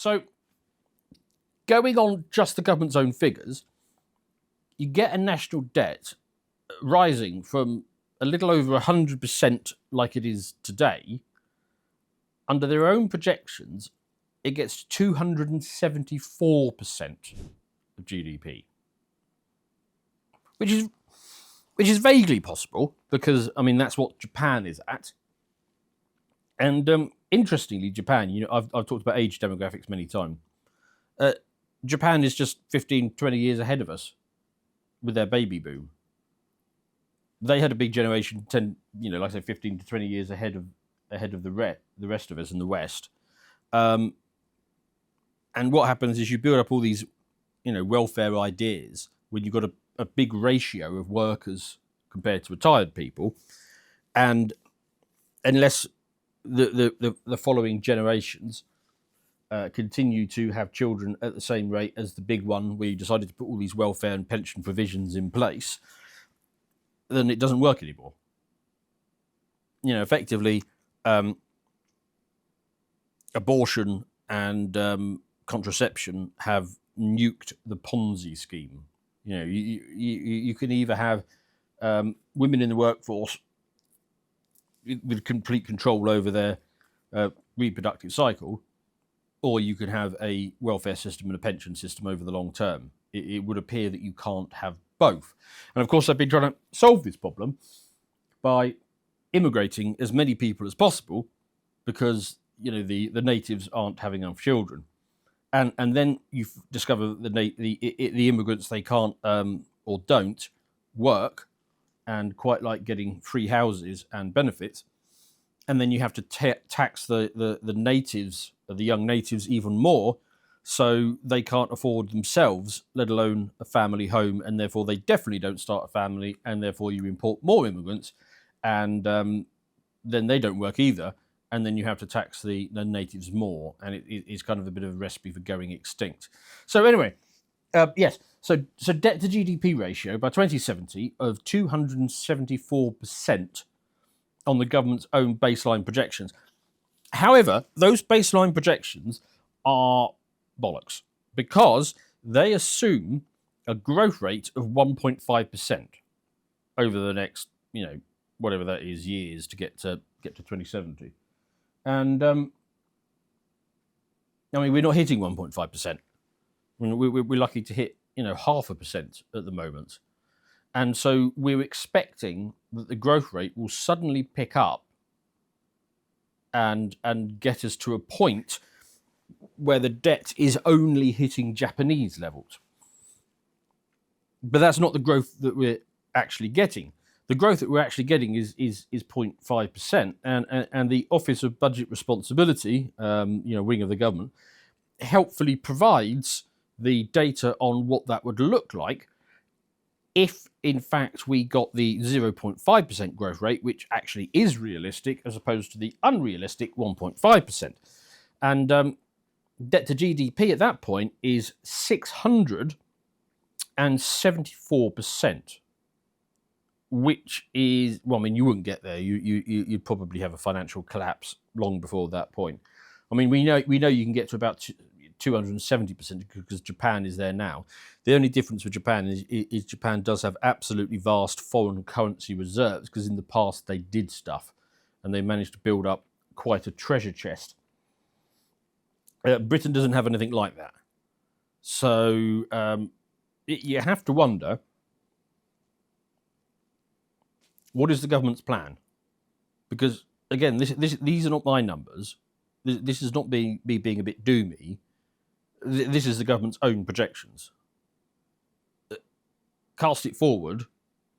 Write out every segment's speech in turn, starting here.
So going on just the government's own figures, you get a national debt rising from a little over 100% like it is today. Under their own projections, it gets 274% of GDP, which is vaguely possible because, I mean, that's what Japan is at. And interestingly, Japan, I've talked about age demographics many times. Japan is just 15, 20 years ahead of us with their baby boom. They had a big generation, 10, like I say, 15 to 20 years ahead of the rest of us in the West. And what happens is you build up all these, welfare ideas when you've got a big ratio of workers compared to retired people, and unless the following generations continue to have children at the same rate as the big one, where you decided to put all these welfare and pension provisions in place, then it doesn't work anymore. Effectively, abortion and contraception have nuked the Ponzi scheme. You can either have women in the workforce with complete control over their reproductive cycle, or you can have a welfare system and a pension system over the long term. It would appear that you can't have both. And of course, I've been trying to solve this problem by immigrating as many people as possible, because the natives aren't having enough children, and then you discover that the immigrants, they can't or don't work and quite like getting free houses and benefits, and then you have to tax the natives, the young natives, even more, so they can't afford themselves, let alone a family home, and therefore they definitely don't start a family, and therefore you import more immigrants, and then they don't work either, and then you have to tax the natives more, and it's kind of a bit of a recipe for going extinct. So anyway, yes, so debt to GDP ratio by 2070 of 274% on the government's own baseline projections. However, those baseline projections are bollocks, because they assume a growth rate of 1.5% over the next, whatever that is, years to get to 2070. And we're not hitting 1.5%. We're lucky to hit 0.5% at the moment, and so we're expecting that the growth rate will suddenly pick up and get us to a point where the debt is only hitting Japanese levels. But that's not the growth that we're actually getting. The growth that we're actually getting is 0.5%, and the Office of Budget Responsibility, wing of the government, helpfully provides the data on what that would look like if, in fact, we got the 0.5% growth rate, which actually is realistic, as opposed to the unrealistic 1.5%. And debt to GDP at that point is 674%, which is, you wouldn't get there. You'd probably have a financial collapse long before that point. We know you can get to about 270% because Japan is there now. The only difference with Japan is Japan does have absolutely vast foreign currency reserves, because in the past they did stuff and they managed to build up quite a treasure chest. Britain doesn't have anything like that. So you have to wonder, what is the government's plan? Because, again, these are not my numbers. This is not me being a bit doomy. This is the government's own projections. Cast it forward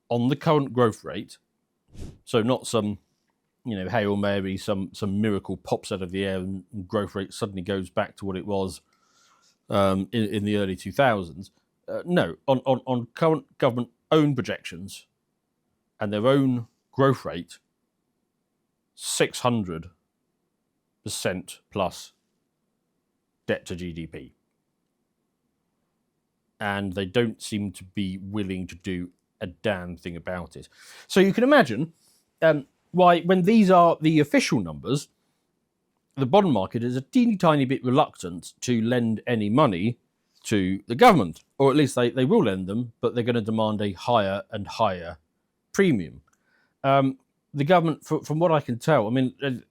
on the current growth rate, so not some, Hail Mary, some miracle pops out of the air and growth rate suddenly goes back to what it was in the early 2000s. No, on current government own projections and their own growth rate, 600% plus debt to GDP. And they don't seem to be willing to do a damn thing about it. So you can imagine why, when these are the official numbers, the bond market is a teeny tiny bit reluctant to lend any money to the government, or at least they will lend them, but they're going to demand a higher and higher premium. The government, from what I can tell, I mean,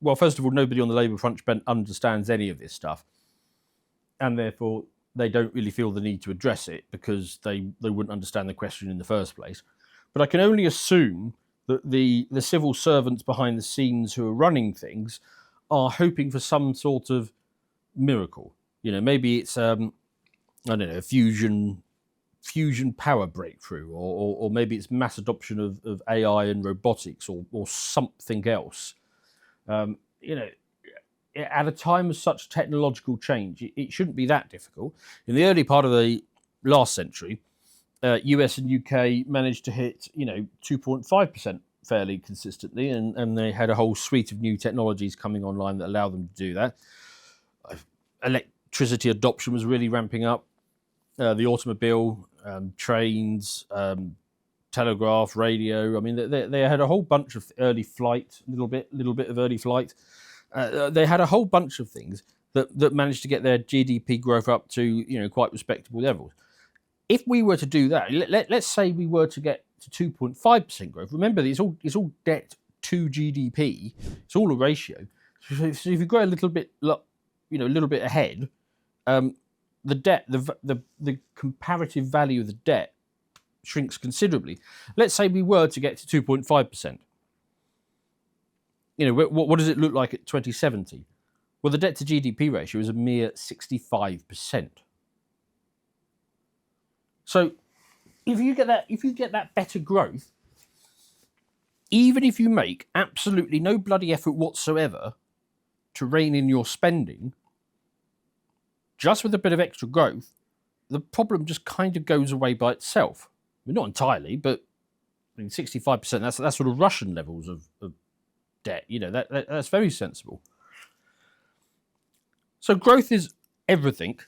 well, first of all, nobody on the Labour front understands any of this stuff, and therefore they don't really feel the need to address it because they wouldn't understand the question in the first place. But I can only assume that the civil servants behind the scenes who are running things are hoping for some sort of miracle. You know, maybe it's I don't know, a fusion power breakthrough, or maybe it's mass adoption of AI and robotics, or something else. You know, at a time of such technological change, it shouldn't be that difficult. In the early part of the last century, US and UK managed to hit 2.5% fairly consistently, and they had a whole suite of new technologies coming online that allow them to do that. Electricity adoption was really ramping up. The automobile, trains, telegraph, radio. I mean, they had a whole bunch of early flight, little bit of early flight. They had a whole bunch of things that managed to get their GDP growth up to quite respectable levels. If we were to do that, let's say we were to get to 2.5% growth. Remember, it's all debt to GDP. It's all a ratio. So if you grow a little bit, a little bit ahead, the debt, the comparative value of the debt shrinks considerably. Let's say we were to get to 2.5%. What does it look like at 2070? Well, the debt to GDP ratio is a mere 65%. So if you get that better growth, even if you make absolutely no bloody effort whatsoever to rein in your spending, just with a bit of extra growth, the problem just kind of goes away by itself. I mean, not entirely, but 65%, that's sort of Russian levels of debt. That's very sensible. So growth is everything.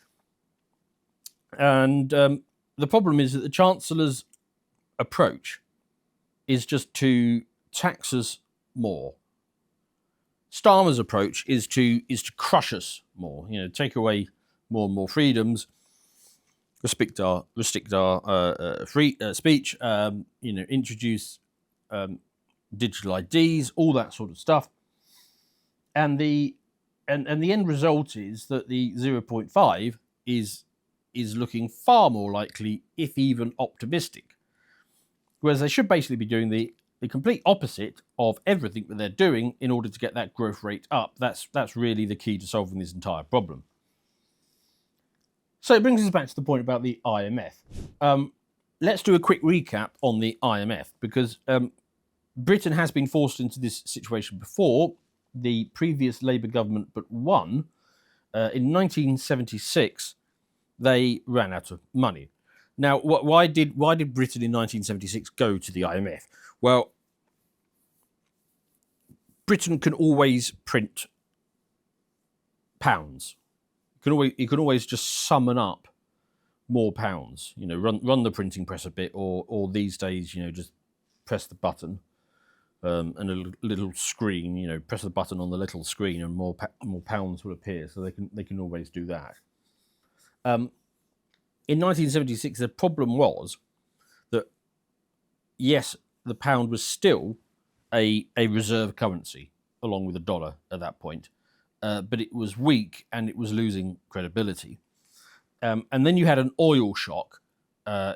And the problem is that the Chancellor's approach is just to tax us more. Starmer's approach is to crush us more. Take away more and more freedoms, restrict our free speech. Introduce digital IDs, all that sort of stuff. And the end result is that the 0.5 is looking far more likely, if even optimistic. Whereas they should basically be doing the complete opposite of everything that they're doing in order to get that growth rate up. That's really the key to solving this entire problem. So it brings us back to the point about the IMF. Let's do a quick recap on the IMF, because Britain has been forced into this situation before. The previous Labour government but one. In 1976, they ran out of money. Now, why did Britain in 1976 go to the IMF? Well, Britain can always print pounds. You can always just summon up more pounds. Run the printing press a bit, or these days, just press the button and a little screen. Press the button on the little screen, and more pounds will appear. So they can always do that. In 1976, the problem was that, yes, the pound was still a reserve currency along with the dollar at that point, but it was weak and it was losing credibility. And then you had an oil shock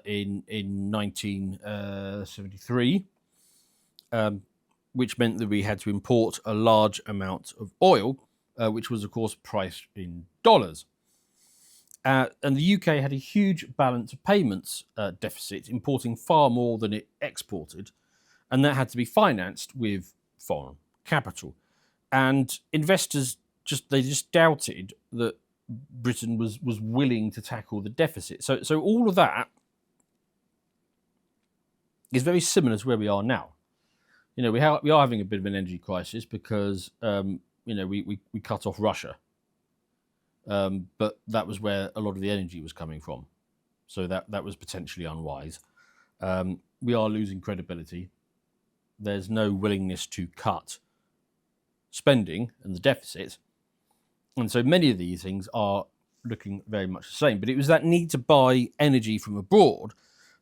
in 1973, which meant that we had to import a large amount of oil, which was, of course, priced in dollars. And the UK had a huge balance of payments deficit, importing far more than it exported, and that had to be financed with foreign capital. And investors just doubted that Britain was willing to tackle the deficit. So all of that is very similar to where we are now. We are having a bit of an energy crisis because we cut off Russia. But that was where a lot of the energy was coming from. So that was potentially unwise. We are losing credibility. There's no willingness to cut spending and the deficit. And so many of these things are looking very much the same. But it was that need to buy energy from abroad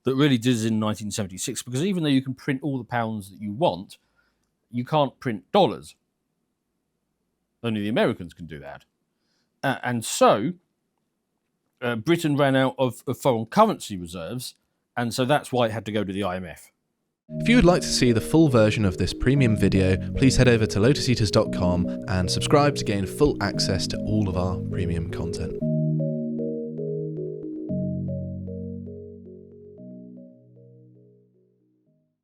that really did it in 1976, because even though you can print all the pounds that you want, you can't print dollars. Only the Americans can do that. And so Britain ran out of foreign currency reserves, and so that's why it had to go to the IMF. If you would like to see the full version of this premium video, please head over to lotuseaters.com and subscribe to gain full access to all of our premium content.